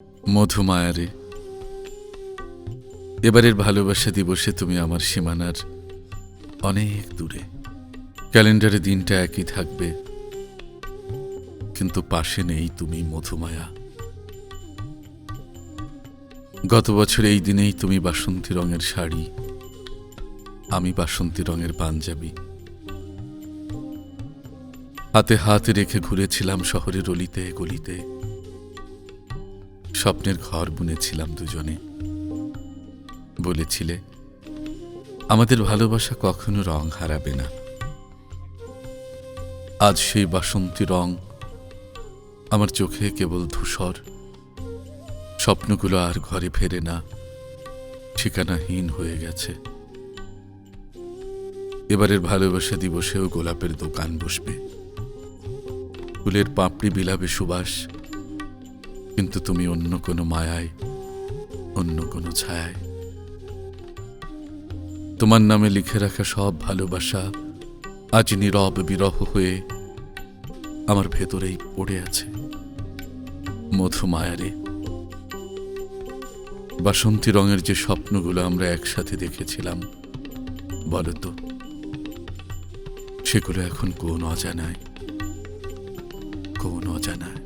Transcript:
মধুমায়ারে, এবারের ভালোবাসা দিবসে তুমি আমার সীমানার অনেক দূরে। ক্যালেন্ডারে দিনটা একই থাকবে, কিন্তু পাশে নেই তুমি মধুমায়া। গত বছর এই দিনেই তুমি বাসন্তী রঙের শাড়ি, আমি বাসন্তী রঙের পাঞ্জাবি। হাতে হাত রেখে ঘুরেছিলাম শহরের অলিতে গলিতে, স্বপ্নের ঘর বুনেছিলাম দুজনে। বলেছিলে আমাদের ভালোবাসা কখনো রং হারাবে না। আজ সেই বাসন্তী রং আমার চোখে কেবল ধূসর। স্বপ্নগুলো আর ঘরে ফেরে না, ঠিকানাহীন হয়ে গেছে। এবারের ভালোবাসা দিবসেও গোলাপের দোকান বসবে, ফুলের পাপড়ি বিলাবে সুবাস, কিন্তু তুমি অন্য কোনো মায়ায়, অন্য কোনো ছায়ায়। তোমার নামে লিখে রাখা সব ভালোবাসা আজ নীরব বিরহ হয়ে আমার ভেতরেই পড়ে আছে। মধুমায়ারে, বাসন্তী রঙের যে স্বপ্নগুলো আমরা একসাথে দেখেছিলাম, বলতো সেগুলো এখন কোন অজানায়, কোন অজানায়।